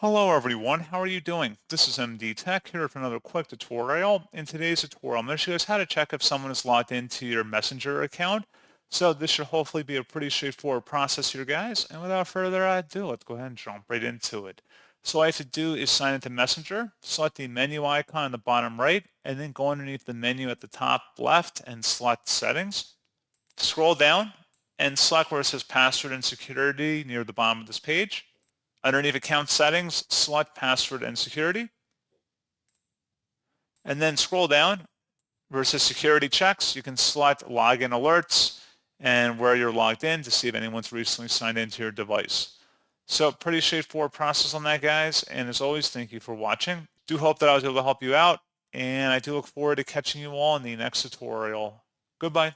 Hello everyone, how are you doing? This is MD Tech here for another quick tutorial. In today's tutorial, I'm going to show you guys how to check if someone is logged into your Messenger account. So this should hopefully be a pretty straightforward process here, guys. And without further ado, let's go ahead and jump right into it. So all I have to do is sign into Messenger, select the menu icon on the bottom right, and then go underneath the menu at the top left and select Settings. Scroll down and select where it says Password and Security near the bottom of this page. Underneath Account Settings, select Password and Security, and then scroll down where it says Security Checks. You can select Login Alerts and where you're logged in to see if anyone's recently signed into your device. So pretty straightforward process on that, guys. And as always, thank you for watching. Do hope that I was able to help you out, and I do look forward to catching you all in the next tutorial. Goodbye.